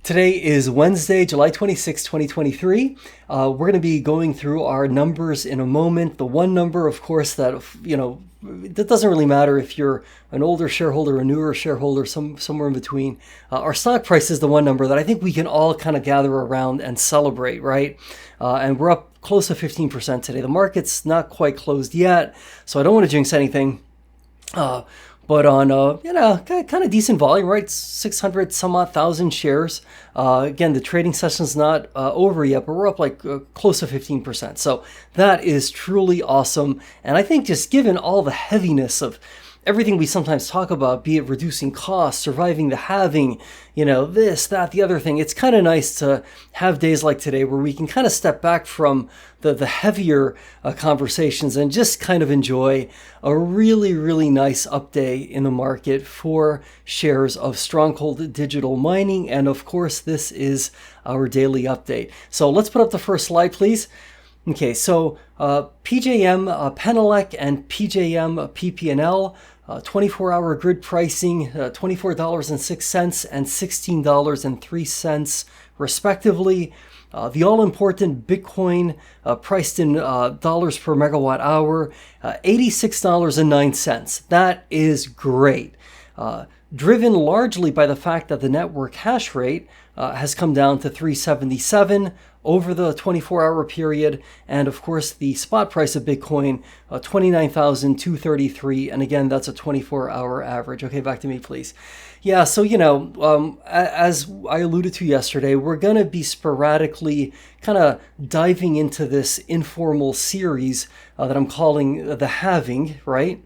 Today is Wednesday, July 26, 2023. We're going to be going through our numbers in a moment. The one number, of course, that, that doesn't really matter if you're an older shareholder, a newer shareholder, somewhere in between. Our stock price is the one number that I think we can all kind of gather around and celebrate, right? And we're up close to 15% today. The market's not quite closed yet, so I don't want to jinx anything. But on kind of decent volume, right? 600 some odd thousand shares. Again, the trading session's not over yet, but we're up like close to 15%. So that is truly awesome. And I think just given all the heaviness of everything we sometimes talk about, be it reducing costs, surviving the halving, this, that, the other thing, it's kind of nice to have days like today where we can kind of step back from the heavier conversations and just kind of enjoy a really, really nice update in the market for shares of Stronghold Digital Mining. And of course, this is our daily update. So let's put up the first slide, please. Okay, so PJM Penelec and PJM PP&L, 24-hour grid pricing, $24.06 and $16.03 respectively. The all-important Bitcoin priced in dollars per megawatt hour, $86.09. That is great. Driven largely by the fact that the network hash rate has come down to 377 over the 24-hour period. And of course, the spot price of Bitcoin, 29,233. And again, that's a 24-hour average. Okay, back to me, please. Yeah, so, as I alluded to yesterday, we're going to be sporadically kind of diving into this informal series that I'm calling the halving, right?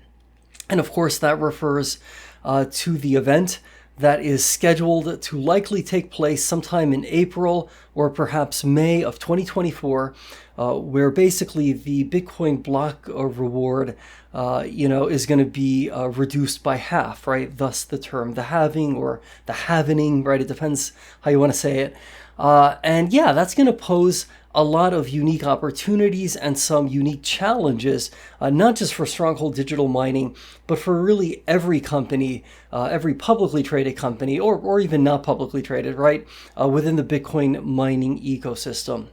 And of course, that refers to the event that is scheduled to likely take place sometime in April or perhaps May of 2024, where basically the Bitcoin block reward, is going to be reduced by half, right? Thus the term the halving or the halvening, right? It depends how you want to say it. And yeah, that's going to pose a lot of unique opportunities and some unique challenges, not just for Stronghold Digital Mining, but for really every company, every publicly traded company, or even not publicly traded, right, within the Bitcoin mining ecosystem.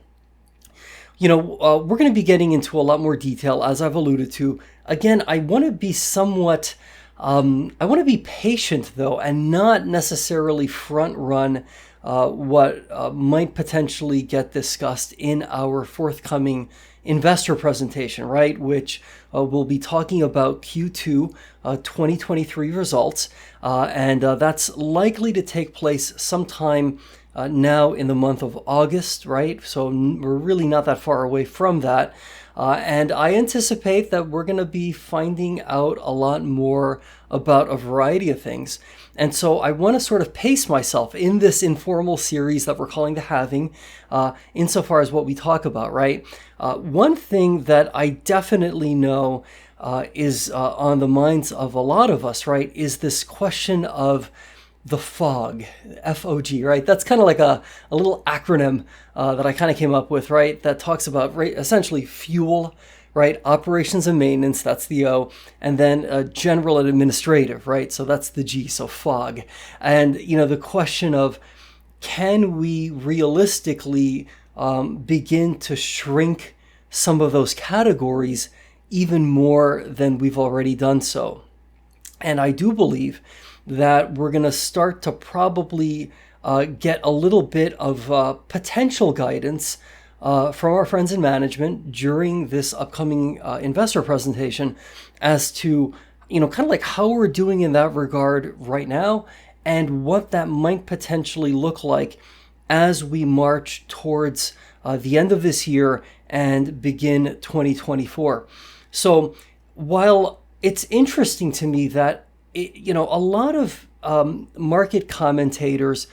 We're going to be getting into a lot more detail, as I've alluded to. Again, I want to be somewhat, I want to be patient, though, and not necessarily front run what might potentially get discussed in our forthcoming investor presentation, right? Which we'll be talking about Q2 2023 results. And that's likely to take place sometime now in the month of August, right? So we're really not that far away from that. And I anticipate that we're going to be finding out a lot more about a variety of things. And so I want to sort of pace myself in this informal series that we're calling the halving, insofar as what we talk about, right? One thing that I definitely know is on the minds of a lot of us, right, is this question of the fog, FOG, right? That's kind of like a little acronym that I kind of came up with, right? That talks about essentially fuel, right? Operations and maintenance, that's the O, and then general and administrative, right? So that's the G, so fog. And, the question of, can we realistically begin to shrink some of those categories even more than we've already done so? And I do believe that we're going to start to probably get a little bit of potential guidance from our friends in management during this upcoming investor presentation as to, kind of like how we're doing in that regard right now and what that might potentially look like as we march towards the end of this year and begin 2024. So while it's interesting to me that, a lot of market commentators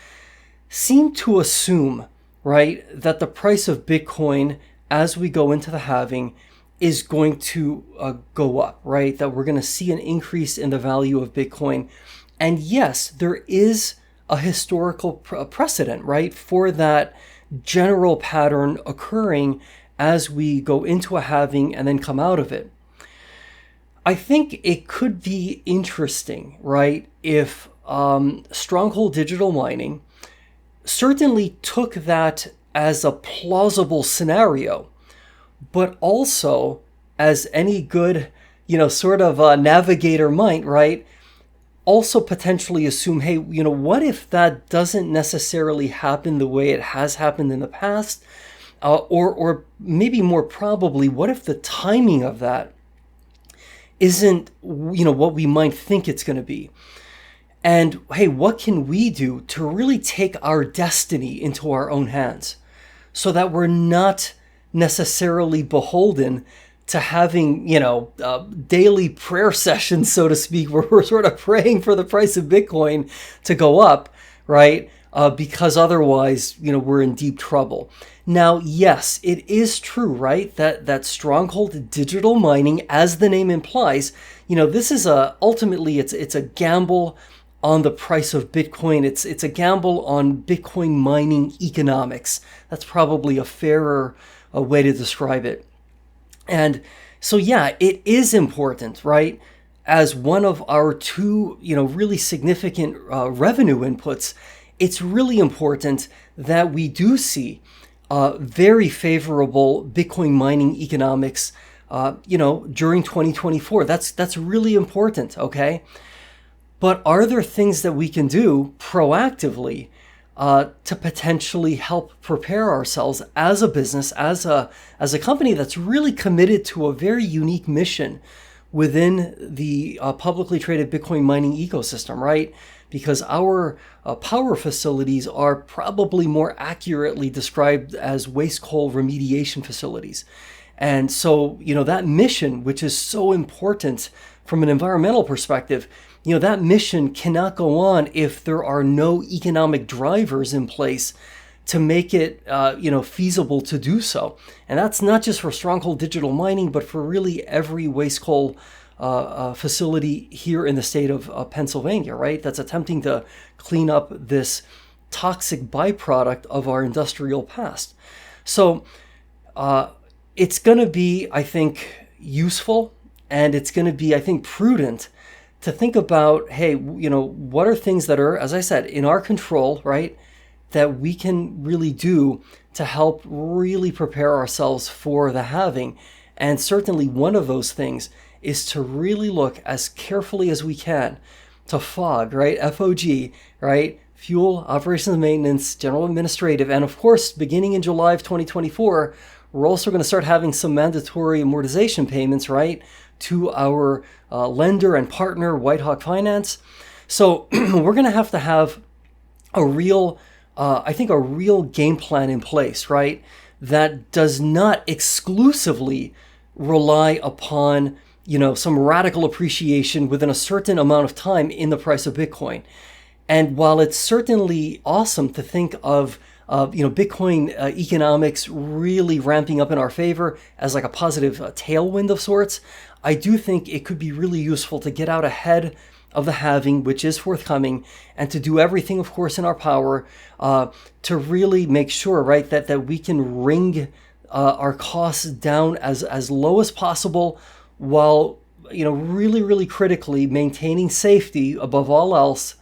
seem to assume, right, that the price of Bitcoin as we go into the halving is going to go up, right? That we're going to see an increase in the value of Bitcoin. And yes, there is a historical precedent, right, for that general pattern occurring as we go into a halving and then come out of it. I think it could be interesting, right, if Stronghold Digital Mining certainly took that as a plausible scenario, but also, as any good, sort of navigator might, right? Also potentially assume, hey, what if that doesn't necessarily happen the way it has happened in the past? Or maybe more probably, what if the timing of that isn't, what we might think it's going to be? And hey, what can we do to really take our destiny into our own hands so that we're not necessarily beholden to having, daily prayer sessions, so to speak, where we're sort of praying for the price of Bitcoin to go up, right? Because otherwise, we're in deep trouble. Now, yes, it is true, right? That Stronghold Digital Mining, as the name implies, this is ultimately it's a gamble on the price of Bitcoin. It's a gamble on Bitcoin mining economics. That's probably a fairer way to describe it. And so, yeah, it is important, right? As one of our two, really significant revenue inputs, it's really important that we do see very favorable Bitcoin mining economics, during 2024. That's really important, okay? But are there things that we can do proactively to potentially help prepare ourselves as a business, as a company that's really committed to a very unique mission within the publicly traded Bitcoin mining ecosystem, right? Because our power facilities are probably more accurately described as waste coal remediation facilities. And so, that mission, which is so important from an environmental perspective, that mission cannot go on if there are no economic drivers in place to make it, feasible to do so. And that's not just for Stronghold Digital Mining, but for really every waste coal facility here in the state of Pennsylvania, right? That's attempting to clean up this toxic byproduct of our industrial past. So it's going to be, I think, useful, and it's going to be, I think, prudent to think about, hey, what are things that are, as I said, in our control, right, that we can really do to help really prepare ourselves for the halving. And certainly one of those things is to really look as carefully as we can to FOG, right, FOG, right, Fuel, Operations and Maintenance, General Administrative, and of course, beginning in July of 2024, we're also going to start having some mandatory amortization payments, right, to our lender and partner, Whitehawk Finance. So we're going to have a real, I think, a real game plan in place, right, that does not exclusively rely upon, some radical appreciation within a certain amount of time in the price of Bitcoin. And while it's certainly awesome to think of Bitcoin economics really ramping up in our favor as like a positive tailwind of sorts, I do think it could be really useful to get out ahead of the halving, which is forthcoming, and to do everything, of course, in our power to really make sure, right, that we can wring our costs down as low as possible, while really, really critically maintaining safety above all else.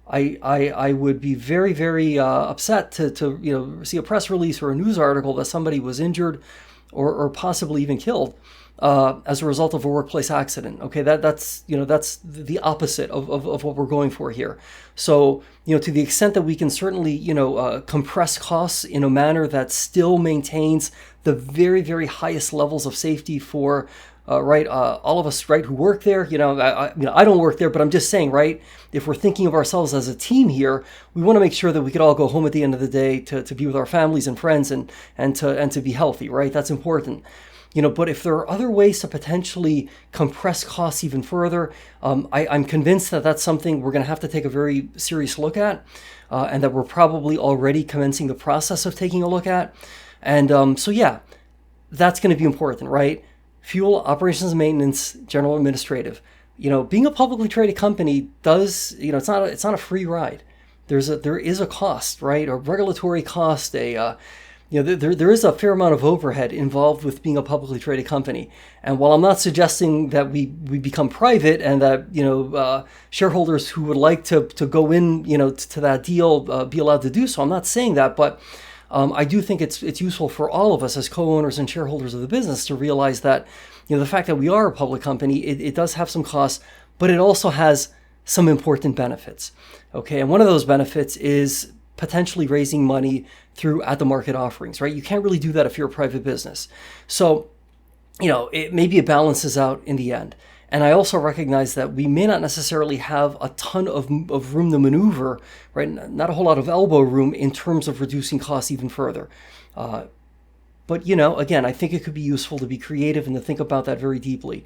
I would be very, very upset to see a press release or a news article that somebody was injured or possibly even killed as a result of a workplace accident. Okay, that's the opposite of what we're going for here. So to the extent that we can certainly compress costs in a manner that still maintains the very, very highest levels of safety for all of us, right, who work there. I don't work there, but I'm just saying, right, if we're thinking of ourselves as a team here, we want to make sure that we could all go home at the end of the day to be with our families and friends and to be healthy, right? That's important. But if there are other ways to potentially compress costs even further, I'm convinced that that's something we're going to have to take a very serious look at, and that we're probably already commencing the process of taking a look at. And so, yeah, that's going to be important, right? Fuel, Operations and Maintenance, General Administrative. Being a publicly traded company does, it's not a free ride. There is a cost, right? A regulatory cost, a there is a fair amount of overhead involved with being a publicly traded company. And while I'm not suggesting that we become private and that, shareholders who would like to go in, to that deal be allowed to do so, I'm not saying that, but I do think it's useful for all of us as co-owners and shareholders of the business to realize that, the fact that we are a public company, it does have some costs, but it also has some important benefits. Okay, and one of those benefits is potentially raising money through at-the-market offerings, right? You can't really do that if you're a private business. So, maybe it balances out in the end. And I also recognize that we may not necessarily have a ton of room to maneuver, right? Not a whole lot of elbow room in terms of reducing costs even further. But, again, I think it could be useful to be creative and to think about that very deeply.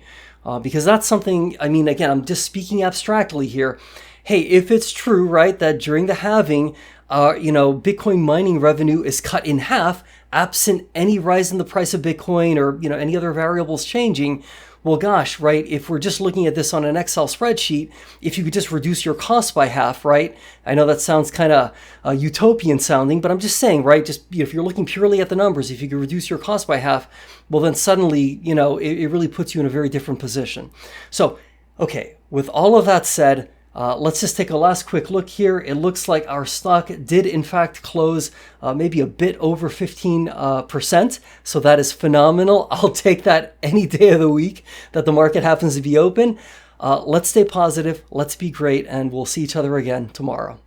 Because that's something, again, I'm just speaking abstractly here. Hey, if it's true, right, that during the halving, Bitcoin mining revenue is cut in half, absent any rise in the price of Bitcoin or, any other variables changing, well, gosh, right, if we're just looking at this on an Excel spreadsheet, if you could just reduce your costs by half, right? I know that sounds kind of utopian sounding, but I'm just saying, right, just if you're looking purely at the numbers, if you could reduce your costs by half, well, then suddenly, it really puts you in a very different position. So, okay, with all of that said, let's just take a last quick look here. It looks like our stock did in fact close maybe a bit over 15%. So that is phenomenal. I'll take that any day of the week that the market happens to be open. Let's stay positive. Let's be great. And we'll see each other again tomorrow.